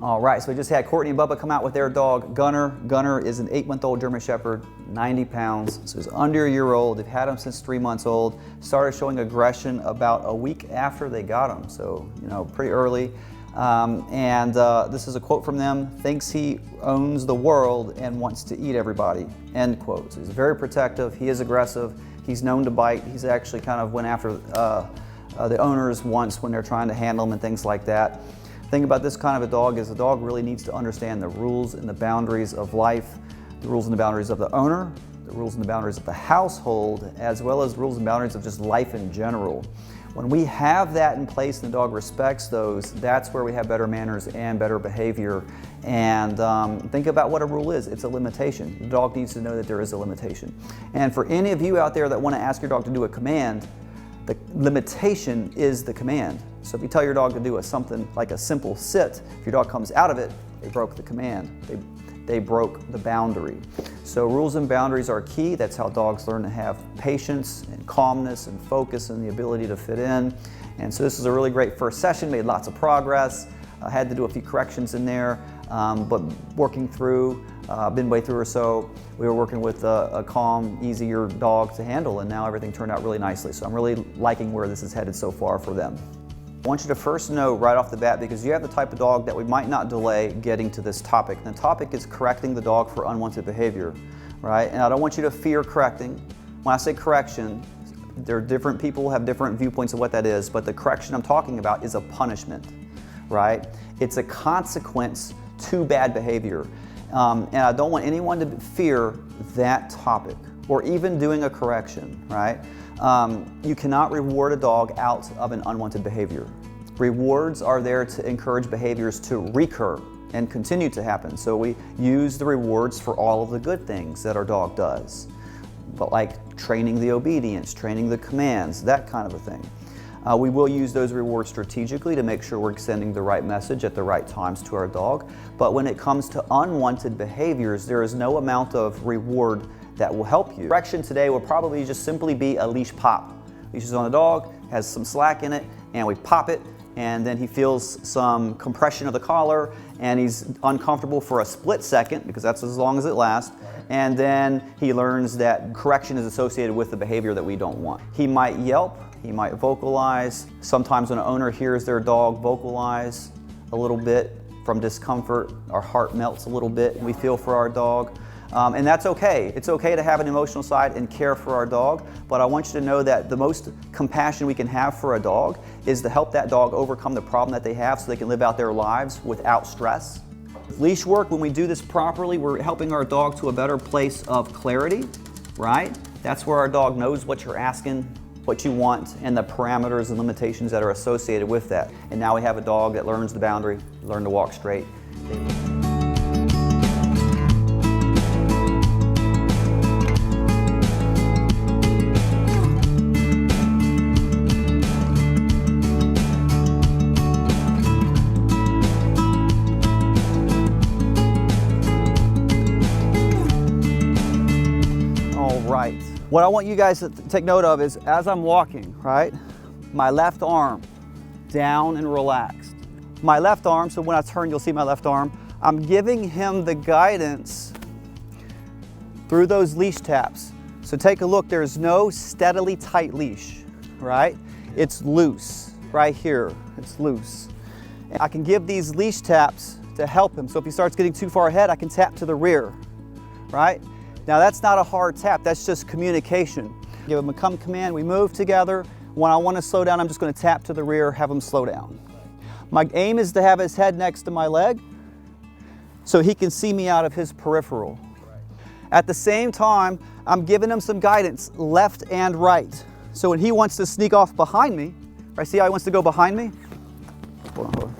All right, so we just had Courtney and Bubba come out with their dog, Gunner. Gunner is an 8-month-old German Shepherd, 90 pounds, so he's under a year old. They've had him since 3 months old. Started showing aggression about a week after they got him, so, you know, pretty early. This is a quote from them: "Thinks he owns the world and wants to eat everybody," end quote. So he's very protective, he is aggressive, he's known to bite. He's actually kind of went after the owners once when they're trying to handle him and things like that. The thing about this kind of a dog is the dog really needs to understand the rules and the boundaries of life, the rules and the boundaries of the owner, the rules and the boundaries of the household, as well as rules and boundaries of just life in general. When we have that in place and the dog respects those, that's where we have better manners and better behavior. And think about what a rule is. It's a limitation. The dog needs to know that there is a limitation. And for any of you out there that want to ask your dog to do a command, the limitation is the command. So if you tell your dog to do something like a simple sit, if your dog comes out of it, they broke the command. They broke the boundary. So rules and boundaries are key. That's how dogs learn to have patience and calmness and focus and the ability to fit in. And so this is a really great first session, made lots of progress. I had to do a few corrections in there, but working through, midway through or so, we were working with a calm, easier dog to handle, and now everything turned out really nicely. So I'm really liking where this is headed so far for them. I want you to first know right off the bat, because you have the type of dog that we might not delay getting to this topic. And the topic is correcting the dog for unwanted behavior, right? And I don't want you to fear correcting. When I say correction, there are different people have different viewpoints of what that is, but the correction I'm talking about is a punishment, right? It's a consequence to bad behavior. And I don't want anyone to fear that topic or even doing a correction, right? You cannot reward a dog out of an unwanted behavior. Rewards are there to encourage behaviors to recur and continue to happen. So we use the rewards for all of the good things that our dog does, but like training the obedience, training the commands, that kind of a thing. We will use those rewards strategically to make sure we're sending the right message at the right times to our dog. But when it comes to unwanted behaviors, there is no amount of reward that will help you. Correction today will probably just simply be a leash pop. Leash is on the dog, has some slack in it, and we pop it, and then he feels some compression of the collar, and he's uncomfortable for a split second, because that's as long as it lasts, and then he learns that correction is associated with the behavior that we don't want. He might yelp, he might vocalize. Sometimes when an owner hears their dog vocalize a little bit from discomfort, our heart melts a little bit, and we feel for our dog. And that's okay. It's okay to have an emotional side and care for our dog, but I want you to know that the most compassion we can have for a dog is to help that dog overcome the problem that they have so they can live out their lives without stress. Leash work, when we do this properly, we're helping our dog to a better place of clarity, right? That's where our dog knows what you're asking, what you want, and the parameters and limitations that are associated with that. And now we have a dog that learns the boundary, learn to walk straight. What I want you guys to take note of is as I'm walking, right, my left arm down and relaxed. My left arm, so when I turn you'll see my left arm, I'm giving him the guidance through those leash taps. So take a look, there's no steadily tight leash, right? It's loose right here, it's loose. And I can give these leash taps to help him. So if he starts getting too far ahead, I can tap to the rear, right? Now that's not a hard tap, that's just communication. Give him a come command, we move together. When I want to slow down, I'm just going to tap to the rear, have him slow down. My aim is to have his head next to my leg so he can see me out of his peripheral. At the same time, I'm giving him some guidance, left and right. So when he wants to sneak off behind me, right, see how he wants to go behind me? Hold on, hold on.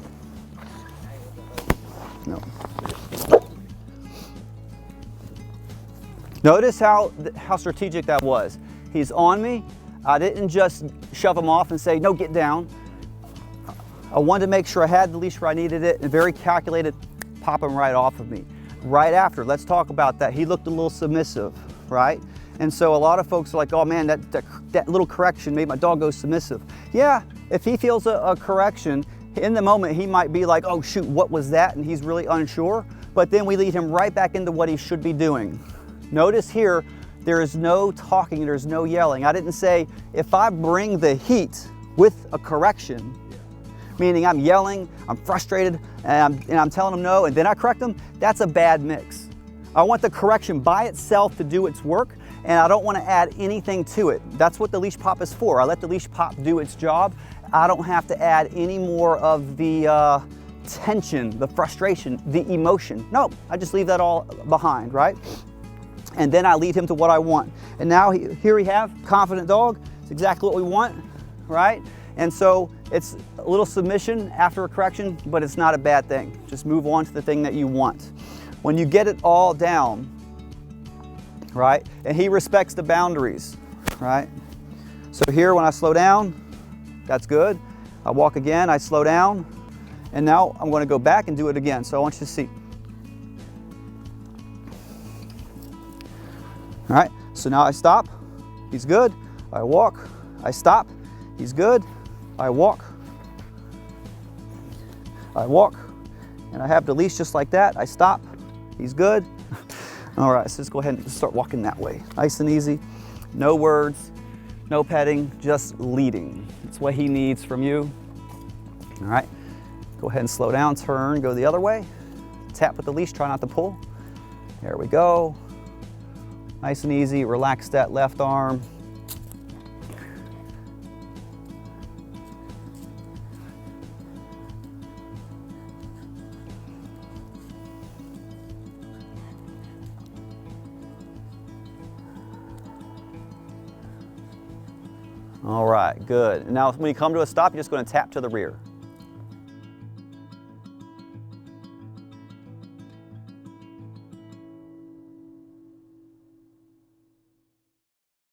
No. Notice how strategic that was. He's on me. I didn't just shove him off and say, no, get down. I wanted to make sure I had the leash where I needed it, and very calculated, pop him right off of me. Right after, let's talk about that. He looked a little submissive, right? And so a lot of folks are like, oh man, that little correction made my dog go submissive. Yeah, if he feels a correction, In the moment, he might be like, oh shoot, what was that? And he's really unsure, but then we lead him right back into what he should be doing. Notice here, there is no talking, there's no yelling. I didn't say, if I bring the heat with a correction, meaning I'm yelling, I'm frustrated, and I'm telling him no, and then I correct him, that's a bad mix. I want the correction by itself to do its work, and I don't want to add anything to it. That's what the leash pop is for. I let the leash pop do its job. I don't have to add any more of the tension, the frustration, the emotion. No, I just leave that all behind, right? And then I lead him to what I want. And now here we have confident dog. It's exactly what we want, right? And so it's a little submission after a correction, but it's not a bad thing. Just move on to the thing that you want. When you get it all down, right? And he respects the boundaries, right? So here when I slow down, that's good. I walk again, I slow down, and now I'm going to go back and do it again. So I want you to see. All right, so now I stop, he's good. I walk, I stop, he's good. I walk, and I have the leash just like that. I stop, he's good. All right, so let's go ahead and start walking that way. Nice and easy, no words, no petting, just leading. It's what he needs from you. All right, go ahead and slow down, turn, go the other way. Tap with the leash, try not to pull. There we go. Nice and easy, relax that left arm. All right, good. And now when you come to a stop, you're just going to tap to the rear.